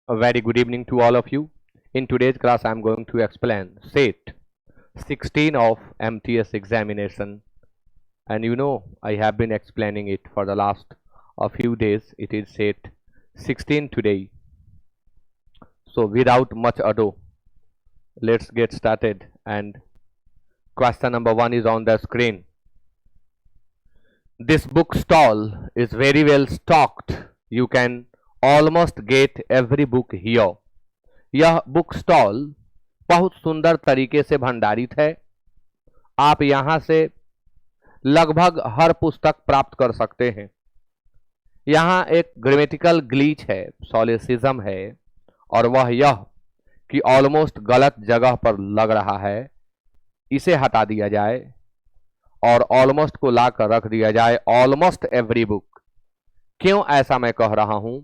A very good evening to all of you. In today's class, I am going to explain SAT 16 of MTS examination. And you know, I have been explaining it for the last a few days. It is SAT 16 today. So without much ado, let's get started. And question number 1 is on the screen. This book stall is very well stocked. You can almost get every book here. यह book stall बहुत सुंदर तरीके से भंडारित है. आप यहां से लगभग हर पुस्तक प्राप्त कर सकते हैं. यहां एक ग्रामेटिकल ग्लिच है, सॉलिसिज्म है, और वह यह कि ऑलमोस्ट गलत जगह पर लग रहा है. इसे हटा दिया जाए और ऑलमोस्ट को लाकर रख दिया जाए. Almost every book. क्यों ऐसा मैं कह रहा हूं?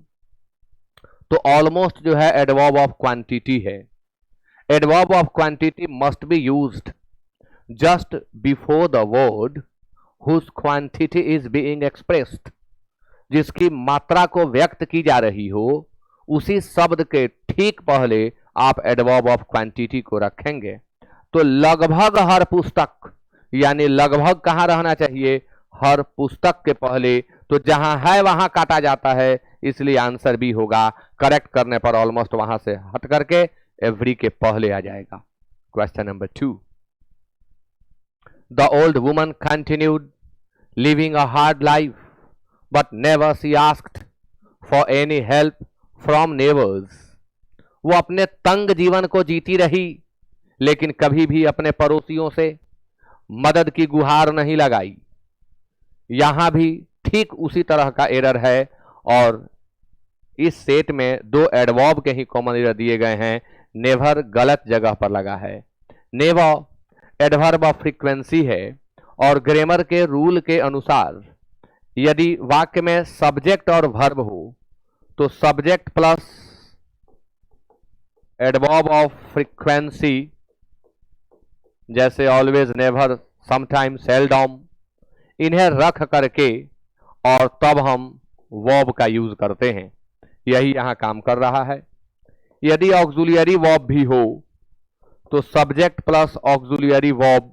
तो ऑलमोस्ट जो है एडवर्ब ऑफ क्वांटिटी है. Adverb of quantity must be used just before the word whose quantity is being expressed. जिसकी मात्रा को व्यक्त की जा रही हो, उसी शब्द के ठीक पहले आप एडवर्ब ऑफ क्वांटिटी को रखेंगे. तो लगभग हर पुस्तक, यानी लगभग कहां रहना चाहिए? हर पुस्तक के पहले. तो जहां है वहां काटा जाता है, इसलिए आंसर बी होगा. करेक्ट करने पर ऑलमोस्ट वहां से हट करके एवरी के पहले आ जाएगा. Question number 2. The old woman continued living a hard life but never see asked for any help from neighbours. वो अपने तंग जीवन को जीती रही, लेकिन कभी भी अपने पड़ोसियों से मदद की गुहार नहीं लगाई. यहां भी ठीक उसी तरह का एरर है, और इस सेट में दो एडवर्ब के ही कॉमन एरर दिए गए हैं. नेवर गलत जगह पर लगा है. नेवर एडवर्ब ऑफ फ्रीक्वेंसी है, और ग्रामर के रूल के अनुसार यदि वाक्य में सब्जेक्ट और वर्ब हो तो subject plus adverb of frequency, जैसे ऑलवेज, नेवर, समटाइम, सेल्डम, इन्हें रख करके और तब हम वर्ब का यूज करते हैं. यही यहां काम कर रहा है. यदि ऑक्सिलियरी वर्ब भी हो तो subject plus auxiliary verb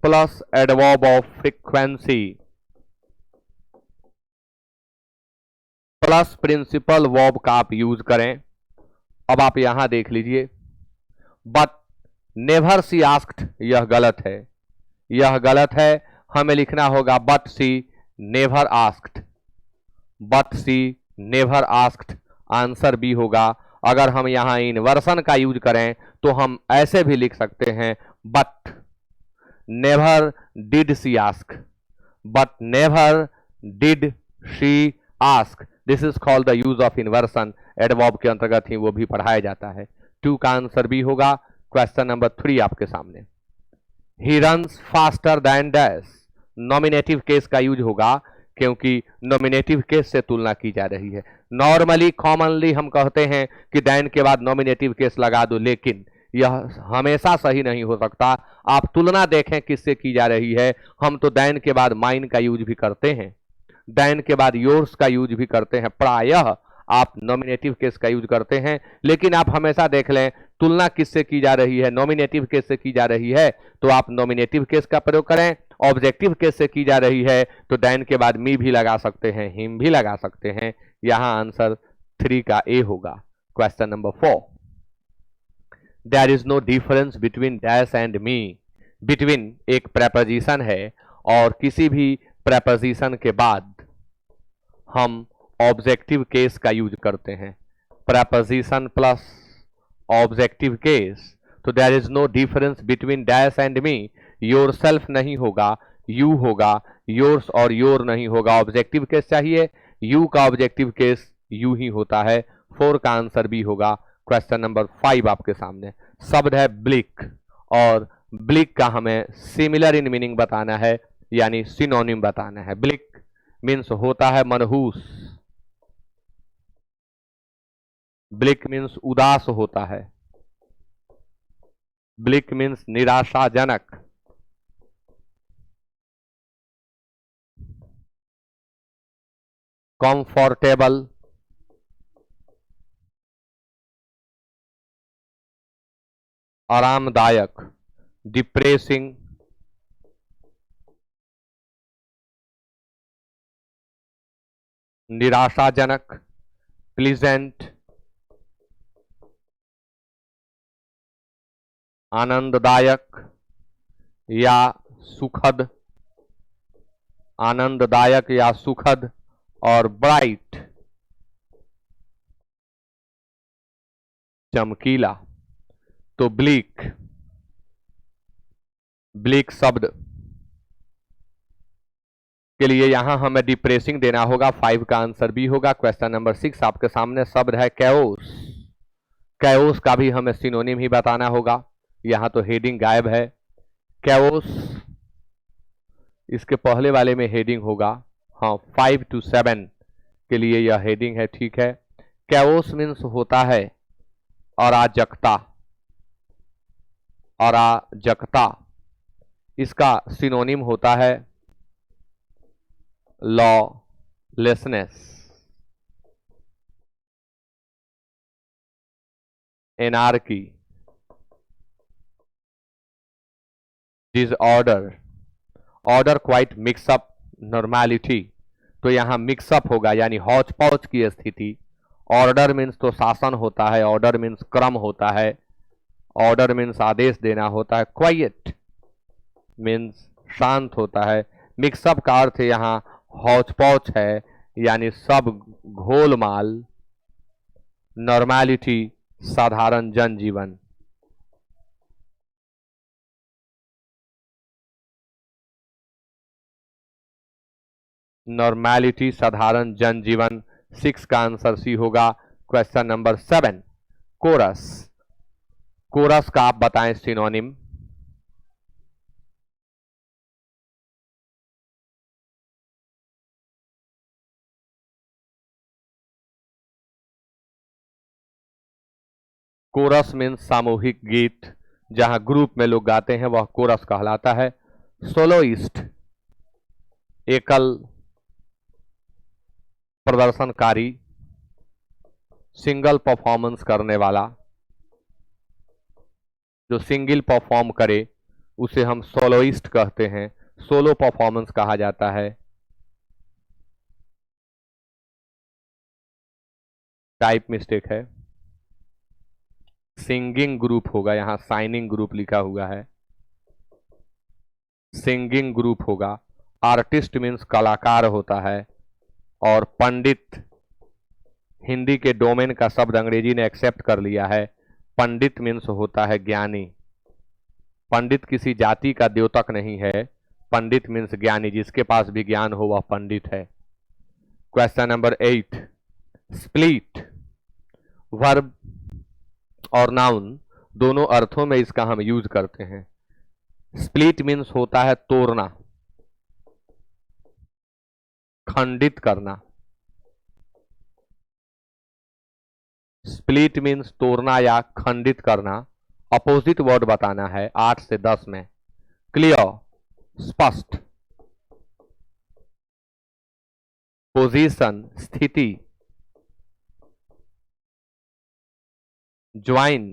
plus adverb of frequency plus principal verb का आप यूज करें. अब आप यहां देख लीजिए, बट नेवर सी आस्क्ड, यह गलत है. यह गलत है. हमें लिखना होगा but she never asked. But she never asked answer B होगा. अगर हम यहां इनवर्सन का यूज करें तो हम ऐसे भी लिख सकते हैं, but never did she ask. But never did she ask. This is called the use of inversion. Adverb के अंतर्गत ही वो भी पढ़ाया जाता है. 2 का आंसर बी होगा. क्वेश्चन नंबर 3 आपके सामने. He runs faster than dash. Nominative case का यूज होगा, क्योंकि नॉमिनेटिव केस से तुलना की जा रही है. नॉर्मली कॉमनली हम कहते हैं कि दैन के बाद नॉमिनेटिव केस लगा दो, लेकिन यह हमेशा सही नहीं हो सकता. आप तुलना देखें किससे की जा रही है. हम तो दैन के बाद माइन का यूज भी करते हैं, दैन के बाद योर्स का यूज भी करते हैं. प्रायः आप नॉमिनेटिव केस का यूज करते हैं, लेकिन आप हमेशा देख लें तुलना किससे की जा रही है. नॉमिनेटिव केस से की जा रही है तो आप नॉमिनेटिव केस का प्रयोग करें. ऑब्जेक्टिव केस से की जा रही है तो दैन के बाद मी भी लगा सकते हैं, हिम भी लगा सकते हैं. यहां आंसर 3 का ए होगा. Question number 4. There is no difference between dash and me. Between एक प्रेपोजिशन है, और किसी भी प्रेपोजिशन के बाद हम ऑब्जेक्टिव केस का यूज करते हैं. Preposition plus objective case. तो there is no difference between dash and me. Yourself नहीं होगा, यू होगा. योर्स और योर नहीं होगा. ऑब्जेक्टिव केस चाहिए. यू का ऑब्जेक्टिव केस यू ही होता है. 4 का आंसर भी होगा. क्वेश्चन नंबर 5 आपके सामने. शब्द है ब्लिक, और ब्लिक का हमें सिमिलर इन मीनिंग बताना है, यानी सिनोनिम बताना है. ब्लिक मीन्स होता है मनहूस. ब्लिक मीन्स उदास होता है. ब्लिक मीन्स निराशाजनक. कंफर्टेबल, आरामदायक, डिप्रेसिंग, निराशाजनक, प्लीजेंट, आनंददायक या सुखद, आनंददायक या सुखद, और ब्राइट, चमकीला। तो ब्लीक, ब्लीक शब्द के लिए यहां हमें डिप्रेसिंग देना होगा। 5 का आंसर बी होगा। क्वेश्चन नंबर 6 आपके सामने शब्द है कैओस। कैओस का भी हमें सिनोनिम ही बताना होगा। यहां तो हेडिंग गायब है। कैओस, इसके पहले वाले में हेडिंग होगा। हाँ, 5 to 7 के लिए यह हेडिंग है, ठीक है। कैओस मीन्स होता है अराजकता, अराजकता। इसका सिनोनिम होता है lawlessness, anarchy, disorder. Order quite mixup, normality. तो यहां मिक्सअप होगा यानी हौच पौच की स्थिति। ऑर्डर मीन्स तो शासन होता है, ऑर्डर मीन्स क्रम होता है, ऑर्डर मीन्स आदेश देना होता है। क्वाइट मीन्स शांत होता है। मिक्सअप का अर्थ यहां हौच पौच है यानी सब घोलमाल। नॉर्मैलिटी, साधारण जनजीवन। नॉर्मैलिटी, साधारण जनजीवन। 6 का आंसर सी होगा। Question number 7 coarse. कोरस का आप बताएं सिनोनिम। कोरस मीन्स सामूहिक गीत, जहां ग्रुप में लोग गाते हैं वह कोरस कहलाता है। सोलोइस्ट, एकल प्रदर्शनकारी, सिंगल परफॉर्मेंस करने वाला। जो सिंगल परफॉर्म करे उसे हम सोलोइस्ट कहते हैं, सोलो परफॉर्मेंस कहा जाता है। टाइप मिस्टेक है, सिंगिंग ग्रुप होगा, यहां साइनिंग ग्रुप लिखा हुआ है, सिंगिंग ग्रुप होगा। आर्टिस्ट मीन्स कलाकार होता है। और पंडित, हिंदी के डोमेन का शब्द अंग्रेजी ने एक्सेप्ट कर लिया है। पंडित मीन्स होता है ज्ञानी। पंडित किसी जाति का द्योतक नहीं है, पंडित मीन्स ज्ञानी, जिसके पास भी ज्ञान हो वह पंडित है। Question number 8 split. वर्ब और नाउन दोनों अर्थों में इसका हम यूज करते हैं। स्प्लिट मीन्स होता है तोड़ना, खंडित करना। स्प्लिट मीन्स तोड़ना या खंडित करना। अपोजिट वर्ड बताना है 8 से 10 में। क्लियर, स्पष्ट। पोजीशन, स्थिति। ज्वाइन,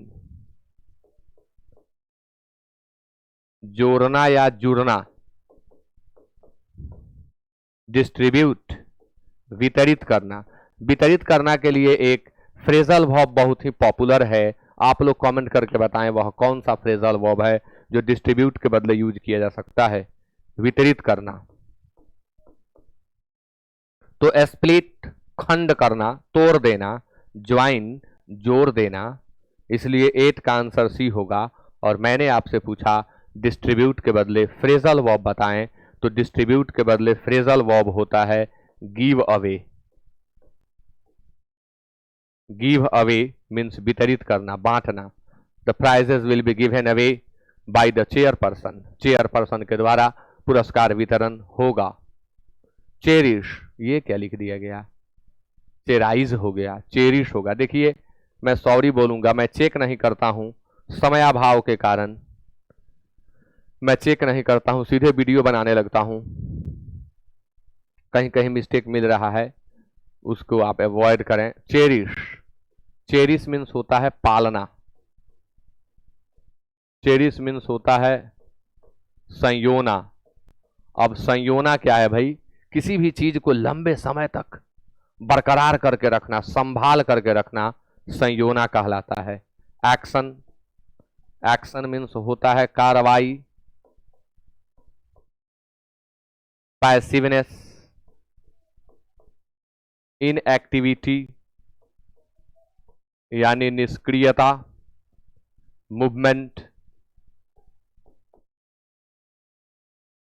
जोड़ना या जुड़ना। डिस्ट्रीब्यूट, वितरित करना। वितरित करना के लिए एक फ्रेजल वर्ब बहुत ही पॉपुलर है। आप लोग कमेंट करके बताएं वह कौन सा फ्रेजल वर्ब है जो डिस्ट्रीब्यूट के बदले यूज किया जा सकता है। वितरित करना। तो स्प्लिट, खंड करना, तोड़ देना। ज्वाइन, जोड़ देना। इसलिए 8 का आंसर सी होगा। और मैंने आपसे पूछा डिस्ट्रीब्यूट के बदले फ्रेजल वर्ब बताएं, तो डिस्ट्रीब्यूट के बदले फ्रेजल वर्ब होता है give away. Give away means वितरित करना, बांटना। The prizes will be given away by the chairperson. Chairperson के द्वारा पुरस्कार वितरण होगा। चेरिश, ये क्या लिख दिया गया, चेराइज हो गया, चेरिश होगा। देखिए मैं सॉरी बोलूंगा, मैं चेक नहीं करता हूं समयाभाव के कारण, मैं चेक नहीं करता हूं, सीधे वीडियो बनाने लगता हूं। कहीं कहीं मिस्टेक मिल रहा है, उसको आप अवॉइड करें। चेरिश, चेरिश मीन्स होता है पालना। चेरिश मीन्स होता है संयोना। अब संयोना क्या है भाई? किसी भी चीज को लंबे समय तक बरकरार करके रखना, संभाल करके रखना, संयोना कहलाता है। एक्शन, एक्शन मीन्स होता है कार्रवाई। पैसिवनेस, इनएक्टिविटी यानी निष्क्रियता। मूवमेंट,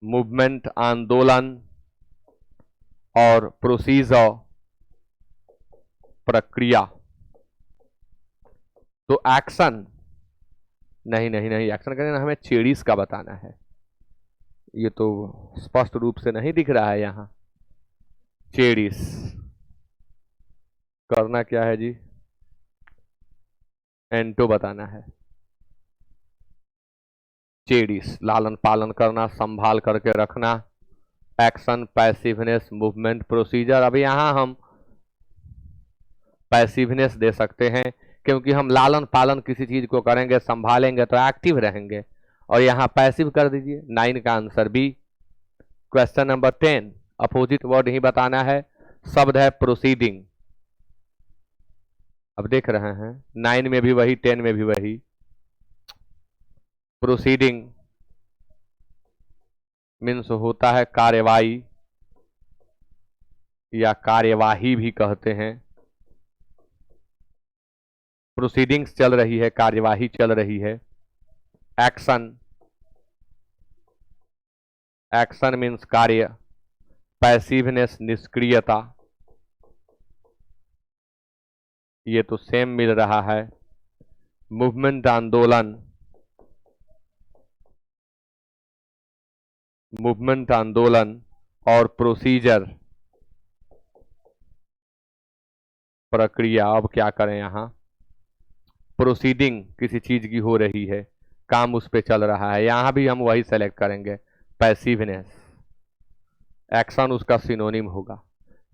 मूवमेंट आंदोलन। और प्रोसीजर प्रक्रिया। तो एक्शन नहीं नहीं नहीं, एक्शन करना हमें चेड़ीज का बताना है। ये तो स्पष्ट रूप से नहीं दिख रहा है यहां। चेड़ीस करना क्या है जी? एंटो बताना है। चेड़ीस लालन पालन करना, संभाल करके रखना। Action, passiveness, movement, procedure. अब यहां हम पैसिवनेस दे सकते हैं क्योंकि हम लालन पालन किसी चीज को करेंगे, संभालेंगे तो एक्टिव रहेंगे। और यहां पैसिव कर दीजिए। 9 का answer B. Question number 10, opposite word ही बताना है। शब्द है प्रोसीडिंग। अब देख रहे हैं 9 में भी वही, 10 में भी वही। प्रोसीडिंग मीन्स होता है कार्यवाही या कार्यवाही भी कहते हैं। प्रोसीडिंग्स चल रही है, कार्यवाही चल रही है। एक्शन, एक्शन मीन्स कार्य। पैसिवनेस निष्क्रियता, ये तो सेम मिल रहा है। मूवमेंट आंदोलन, मूवमेंट आंदोलन। और प्रोसीजर प्रक्रिया। अब क्या करें यहां? प्रोसीडिंग किसी चीज की हो रही है, काम उस पे चल रहा है, यहां भी हम वही सेलेक्ट करेंगे, पैसिवनेस। एक्शन उसका सिनोनिम होगा।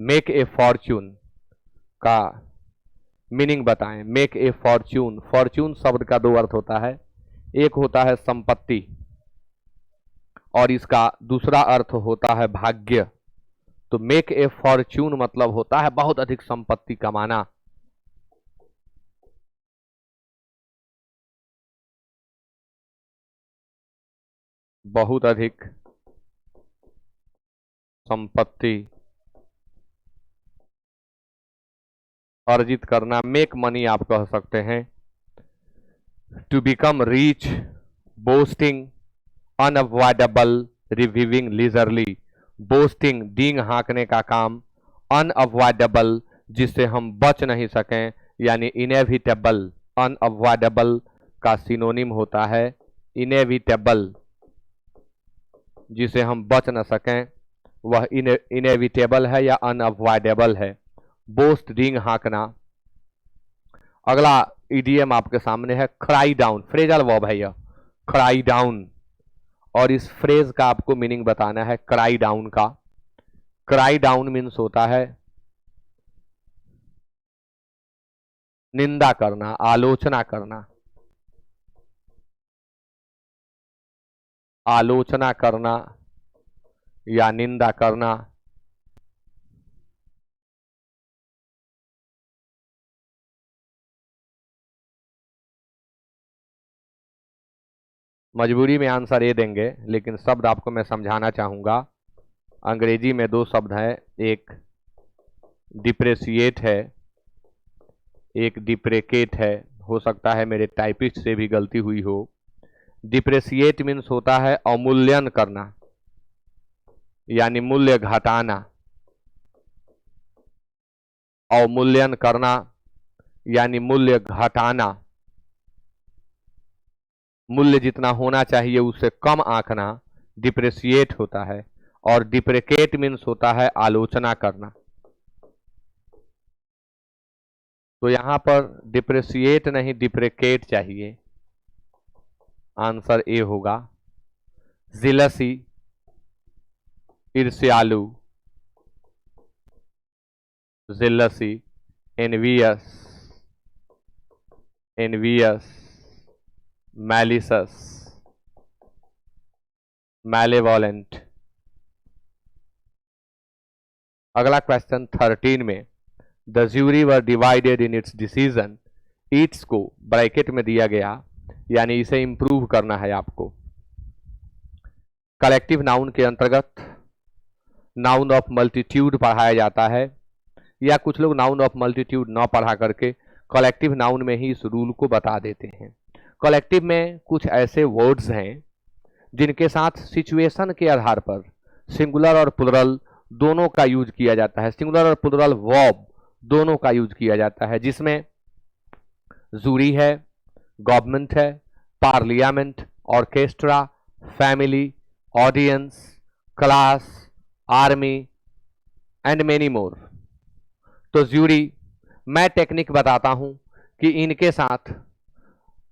मेक ए फॉर्च्यून का मीनिंग बताएं। मेक ए फॉर्च्यून, फॉर्च्यून शब्द का दो अर्थ होता है। एक होता है संपत्ति और इसका दूसरा अर्थ होता है भाग्य। तो मेक ए फॉर्च्यून मतलब होता है बहुत अधिक संपत्ति कमाना। बहुत अधिक संपत्ति अर्जित करना, मेक मनी आप कह सकते हैं। To become rich, boasting, unavoidable, reviving leisurely. Boasting डींग हाँकने का काम, अनअवॉइडेबल जिससे हम बच नहीं सकें यानी इनएविटेबल। अनअवॉइडेबल का सिनोनिम होता है इनएविटेबल, जिसे हम बच न सकें वह इनएविटेबल है या अनअवॉइडेबल है। बोस्ट डींग हाँकना। अगला ईडीएम आपके सामने है क्राई डाउन, फ्रेजल वर्ब है यह, क्राई डाउन। और इस फ्रेज का आपको मीनिंग बताना है क्राई डाउन का। क्राई डाउन मीन्स होता है निंदा करना, आलोचना करना। आलोचना करना या निंदा करना। मजबूरी में आंसर ए देंगे, लेकिन शब्द आपको मैं समझाना चाहूंगा। अंग्रेजी में दो शब्द हैं, एक डिप्रेशिएट है, एक डिप्रेकेट है। हो सकता है मेरे टाइपिस्ट से भी गलती हुई हो। डिप्रेशिएट मीन्स होता है अवमूल्यन करना यानी मूल्य घटाना। अवमूल्यन करना यानी मूल्य घटाना। मूल्य जितना होना चाहिए उससे कम आंकना डिप्रेशिएट होता है। और डिप्रेकेट मीन्स होता है आलोचना करना। तो यहां पर डिप्रेशिएट नहीं डिप्रेकेट चाहिए, आंसर ए होगा। जिलसी, ईर्ष्यालु, जिलसी, एनवियस, एनवियस, malicious, malevolent। अगला क्वेश्चन 13 में the jury were divided in its decision, Yeats को ब्रैकेट में दिया गया, यानी इसे इंप्रूव करना है आपको। कलेक्टिव नाउन के अंतर्गत नाउन ऑफ मल्टीट्यूड पढ़ाया जाता है, या कुछ लोग नाउन ऑफ मल्टीट्यूड न पढ़ा करके कलेक्टिव नाउन में ही इस रूल को बता देते हैं। कलेक्टिव में कुछ ऐसे वर्ड्स हैं जिनके साथ सिचुएशन के आधार पर सिंगुलर और प्लुरल दोनों का यूज किया जाता है, सिंगुलर और प्लुरल वर्ब दोनों का यूज किया जाता है, जिसमें जूरी है, गवर्नमेंट है, parliament, orchestra, family, audience, class, army and many more. तो ज्यूरी, मैं टेक्निक बताता हूं कि इनके साथ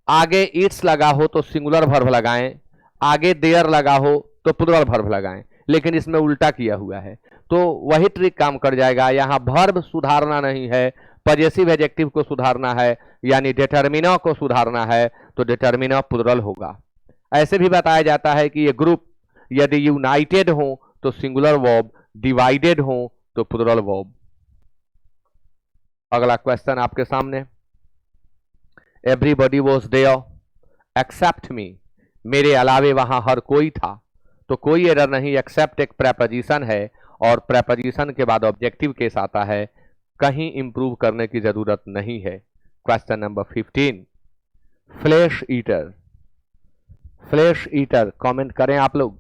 आगे इट्स लगा हो तो सिंगुलर वर्ब लगाएं, आगे देयर लगा हो तो प्लुरल वर्ब लगाएं, लेकिन इसमें उल्टा किया हुआ है तो वही ट्रिक काम कर जाएगा। यहां वर्ब सुधारना नहीं है, पजेसिव एडजेक्टिव को सुधारना है, यानी डिटर्मिनर को सुधारना है, तो डिटर्मिनर प्लुरल होगा। ऐसे भी बताया जाता है कि ये ग्रुप यदि यूनाइटेड हो तो सिंगुलर वर्ब, डिवाइडेड हो तो प्लुरल वर्ब। अगला क्वेश्चन आपके सामने, एवरीबॉडी वॉज देयर एक्सेप्ट मी, मेरे अलावे वहां हर कोई था, तो कोई एरर नहीं, एक्सेप्ट एक प्रेपोजिशन है और प्रेपोजिशन के बाद ऑब्जेक्टिव केस आता है, कहीं इंप्रूव करने की जरूरत नहीं है। Question number 15, flesh eater, flesh eater comment करें आप लोग,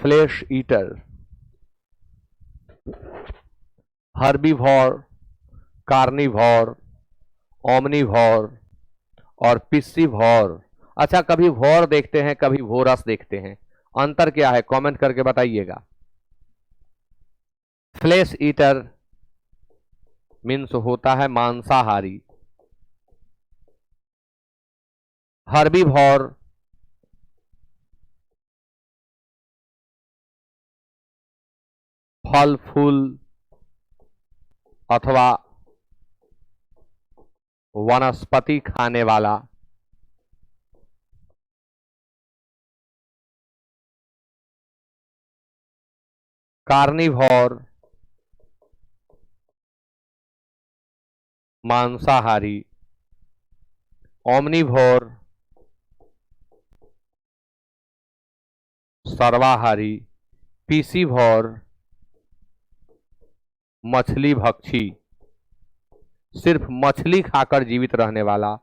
flesh eater, herbivore, carnivore, omnivore और पिस्सीवोर। अच्छा, कभी वोर देखते हैं, कभी वोरस देखते हैं, अंतर क्या है कमेंट करके बताइएगा। फ्लैश ईटर मीन्स होता है मांसाहारी, हर्बीवोर फल फूल अथवा वनस्पति खाने वाला, कार्निवोर मांसाहारी, ओमनिवोर सर्वाहारी, पिस्सीवोर मछली भक्षी, सिर्फ मछली खाकर जीवित रहने वाला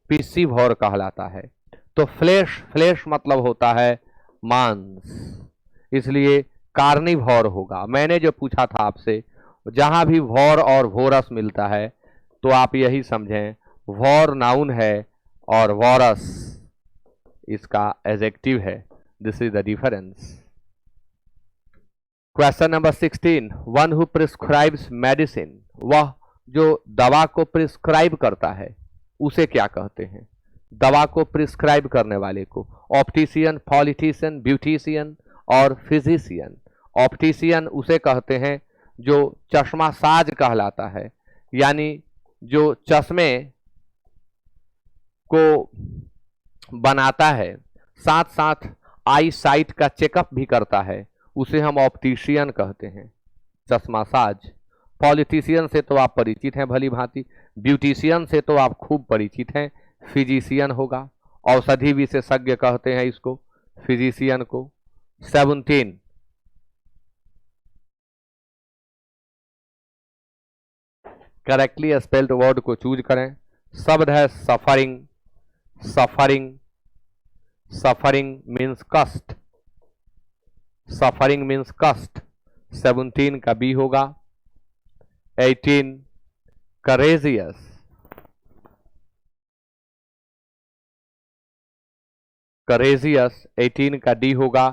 पिस्सीवोर कहलाता है। तो फ्लैश, फ्लैश मतलब होता है मांस, इसलिए कार्निवोर होगा। मैंने जो पूछा था आपसे, जहां भी वोर और वोरस मिलता है तो आप यही समझें वोर नाउन है और वोरस इसका एडजेक्टिव है। This is the difference. Question number 16, one who prescribes medicine, वह जो दवा को प्रिस्क्राइब करता है उसे क्या कहते हैं? दवा को प्रिस्क्राइब करने वाले को ऑप्टिशियन, पॉलिटिशियन, ब्यूटिशियन और फिजिशियन। ऑप्टिशियन उसे कहते हैं जो चश्मा साज कहलाता है, यानी जो चश्मे को बनाता है, साथ साथ आई साइट का चेकअप भी करता है, उसे हम ऑप्टिशियन कहते हैं, चश्मा साज। पॉलिटिशियन से तो आप परिचित हैं भली भांति, ब्यूटिशियन से तो आप खूब परिचित हैं, फिजिशियन होगा, औषधि विशेषज्ञ कहते हैं इसको, फिजिशियन को। 17, करेक्टली स्पेल्ड वर्ड को चूज करें। शब्द है सफरिंग, सफरिंग, सफरिंग मीन्स कष्ट, सफरिंग मीन्स कष्ट। 17 का बी होगा। 18, करेजियस, करेजियस 18 का डी होगा।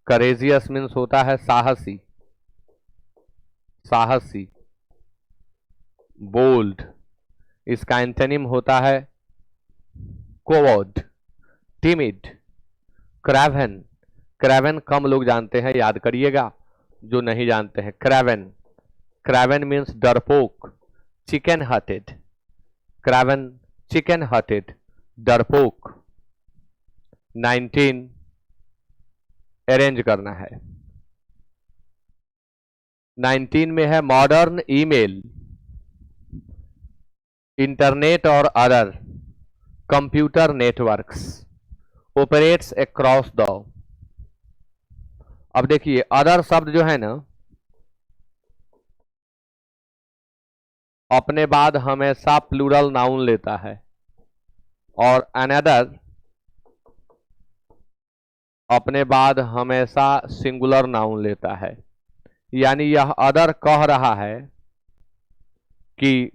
करेजियस मीन्स होता है साहसी, साहसी, बोल्ड। इसका एंटोनिम होता है कोवर्ड, टिमिड, क्रेवेन। क्रेवेन कम लोग जानते हैं, याद करिएगा जो नहीं जानते हैं। क्रेवेन, क्रेवेन मीन्स डरपोक, chicken hearted, Craven chicken hearted, डरपोक। 19 अरेंज करना है। 19 में है मॉडर्न ईमेल, इंटरनेट और other computer networks operates across the. अब देखिए अदर शब्द जो है ना अपने बाद हमेशा प्लूरल नाउन लेता है और अनदर अपने बाद हमेशा सिंगुलर नाउन लेता है। यानी यह अदर कह रहा है कि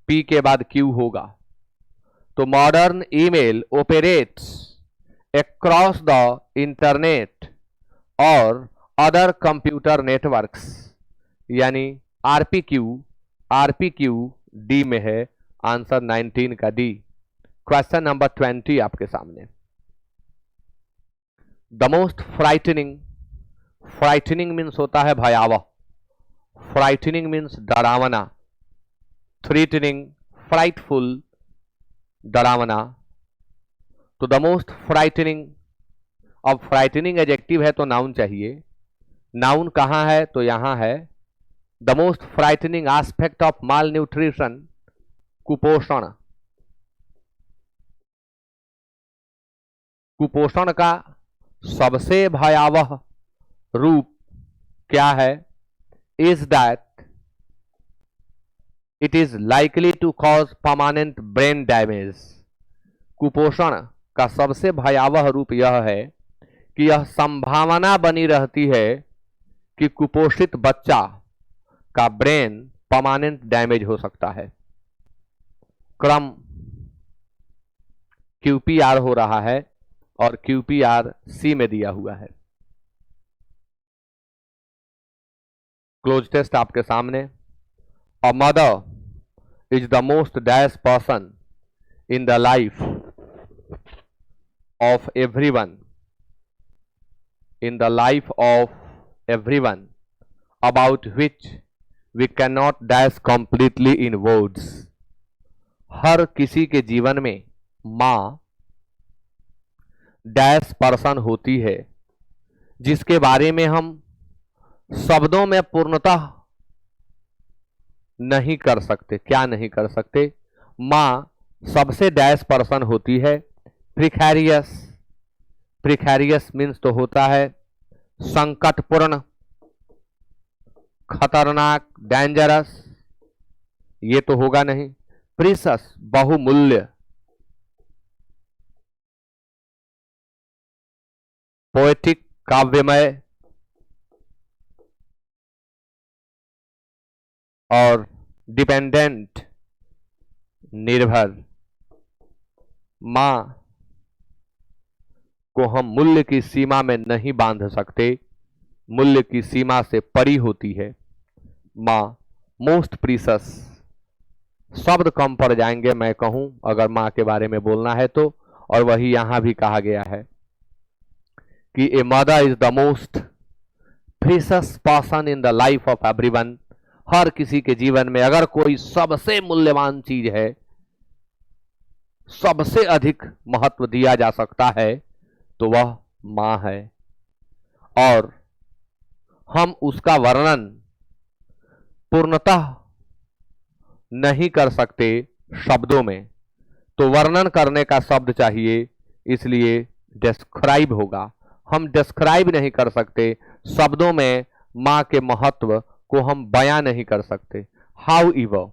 पी के बाद क्यू होगा। तो modern email operates across the internet और अदर कंप्यूटर नेटवर्क्स, यानी आरपीक्यू डी में है, आंसर 19 का डी। क्वेश्चन नंबर 20 आपके सामने। द मोस्ट फ्राइटनिंग मीन्स होता है भयावह, फ्राइटनिंग मीन्स डरावना, थ्रेटनिंग फ्राइटफुल डरावना। तो द मोस्ट फ्राइटनिंग, अब फ्राइटनिंग एडजेक्टिव है तो नाउन चाहिए, नाउन कहां है तो यहां है। The most frightening aspect of malnutrition, कुपोषण, कुपोषण का सबसे भयावह रूप क्या है? Is that it is likely to cause permanent brain damage. कुपोषण का सबसे भयावह रूप यह है कि यह संभावना बनी रहती है कि कुपोषित बच्चा का ब्रेन परमानेंट डैमेज हो सकता है। क्रम QPR हो रहा है और QPR C में दिया हुआ है। क्लोज टेस्ट आपके सामने। A mother is the most dash person in the life of everyone, in the life of everyone about which we cannot dash completely in words। हर किसी के जीवन में माँ डैश पर्सन होती है जिसके बारे में हम शब्दों में पूर्णतः नहीं कर सकते। क्या नहीं कर सकते? माँ सबसे डैश पर्सन होती है प्रिकैरियस। प्रिकैरियस मीन्स तो होता है संकटपूर्ण, खतरनाक, डेंजरस, ये तो होगा नहीं। प्रीशस बहुमूल्य, पोएटिक काव्यमय, और डिपेंडेंट निर्भर। मां को हम मूल्य की सीमा में नहीं बांध सकते, मूल्य की सीमा से परी होती है मां। मोस्ट प्रीशस शब्द कम पड़ जाएंगे मैं कहूं अगर मां के बारे में बोलना है तो, और वही यहां भी कहा गया है कि a mother is the most precious person in the life of everyone. हर किसी के जीवन में अगर कोई सबसे मूल्यवान चीज है, सबसे अधिक महत्व दिया जा सकता है तो वह मां है, और हम उसका वर्णन पूर्णतः नहीं कर सकते शब्दों में, तो वर्णन करने का शब्द चाहिए, इसलिए डिस्क्राइब होगा। हम डिस्क्राइब नहीं कर सकते शब्दों में, मां के महत्व को हम बयां नहीं कर सकते। However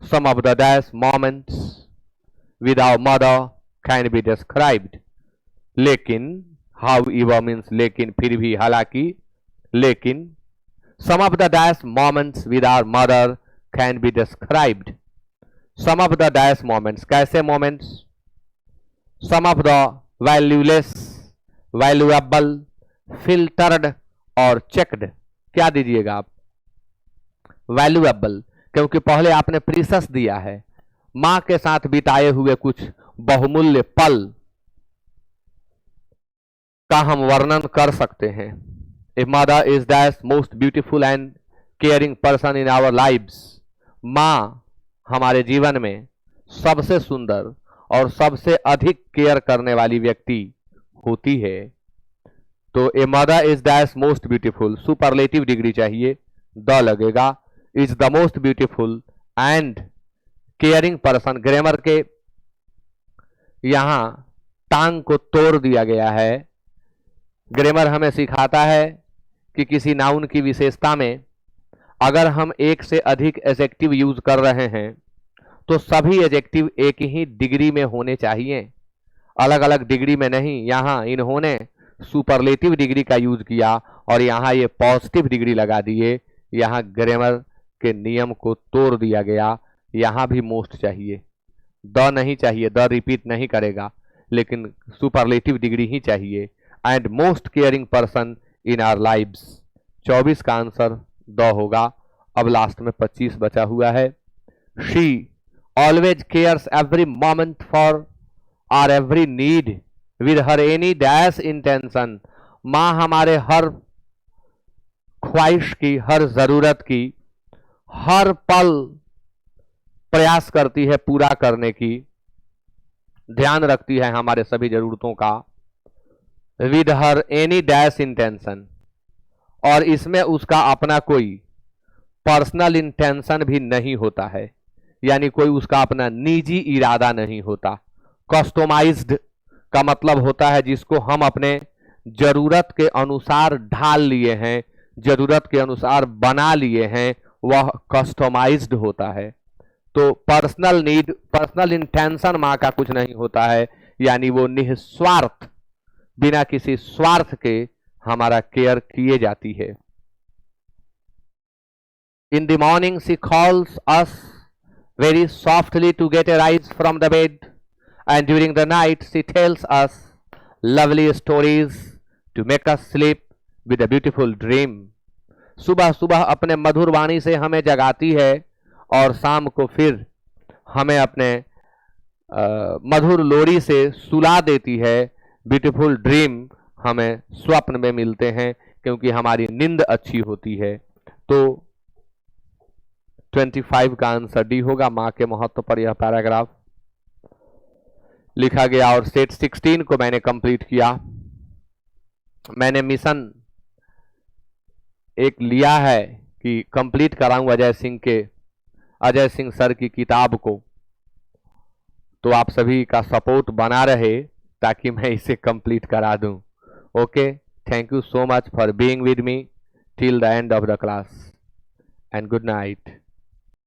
some of the dash moments with our mother can be described. लेकिन हाउ इवर मीन्स लेकिन, फिर भी, हालांकि, लेकिन some of the dash moments with our mother can be described. Some of the dash moments, कैसे moments? Some of the valueless, valuable, filtered और checked. क्या दीजिएगा आप? वैल्यूएबल, क्योंकि पहले आपने प्रीशस दिया है। मां के साथ बिताए हुए कुछ बहुमूल्य पल का हम वर्णन कर सकते हैं। A mother is that most beautiful and caring person in our lives. मां हमारे जीवन में सबसे सुंदर और सबसे अधिक केयर करने वाली व्यक्ति होती है। तो ए mother is dash most beautiful, superlative degree चाहिए, द लगेगा। Is the most beautiful and caring person, grammar के यहां टांग को तोड़ दिया गया है। ग्रामर हमें सिखाता है कि किसी नाउन की विशेषता में अगर हम एक से अधिक एडजेक्टिव यूज कर रहे हैं तो सभी एडजेक्टिव एक ही डिग्री में होने चाहिए, अलग अलग डिग्री में नहीं। यहां इन्होंने सुपरलेटिव डिग्री का यूज किया और यहां ये पॉजिटिव डिग्री लगा दिए। यहां ग्रामर के नियम को तोड़ दिया गया। यहां भी मोस्ट चाहिए, द नहीं चाहिए, द रिपीट नहीं करेगा, लेकिन सुपरलेटिव डिग्री ही चाहिए। And most caring person in our lives, 24 का आंसर द होगा। अब लास्ट में 25 बचा हुआ है। She always cares every moment for our every need with her any dash intention, मां हमारे हर ख्वाहिश की, हर जरूरत की, हर पल प्रयास करती है पूरा करने की, ध्यान रखती है हमारे सभी जरूरतों का। With her any dash intention, और इसमें उसका अपना कोई पर्सनल इंटेंशन भी नहीं होता है, यानी कोई उसका अपना निजी इरादा नहीं होता। कस्टमाइज्ड का मतलब होता है जिसको हम अपने जरूरत के अनुसार ढाल लिए हैं, जरूरत के अनुसार बना लिए हैं, वह कस्टमाइज्ड होता है। तो पर्सनल नीड, पर्सनल इंटेंशन मां का कुछ नहीं होता है, यानी वो निस्वार्थ, बिना किसी स्वार्थ के हमारा केयर किए जाती है। In the morning she calls us very softly to get a rise from the bed, and during the night she tells us lovely stories to make us sleep with a beautiful dream. सुबह सुबह अपने मधुर वाणी से हमें जगाती है और शाम को फिर हमें अपने मधुर लोरी से सुला देती है। ब्यूटीफुल ड्रीम हमें स्वप्न में मिलते हैं क्योंकि हमारी नींद अच्छी होती है। तो 25 का आंसर डी होगा। मां के महत्व पर यह पैराग्राफ लिखा गया और सेट 16 को मैंने कंप्लीट किया। मैंने मिशन एक लिया है कि कंप्लीट कराऊं अजय सिंह सर की किताब को, तो आप सभी का सपोर्ट बना रहे ताकि मैं इसे कंप्लीट करा दूं। Okay, thank you so much for being with me till the end of the class and good night.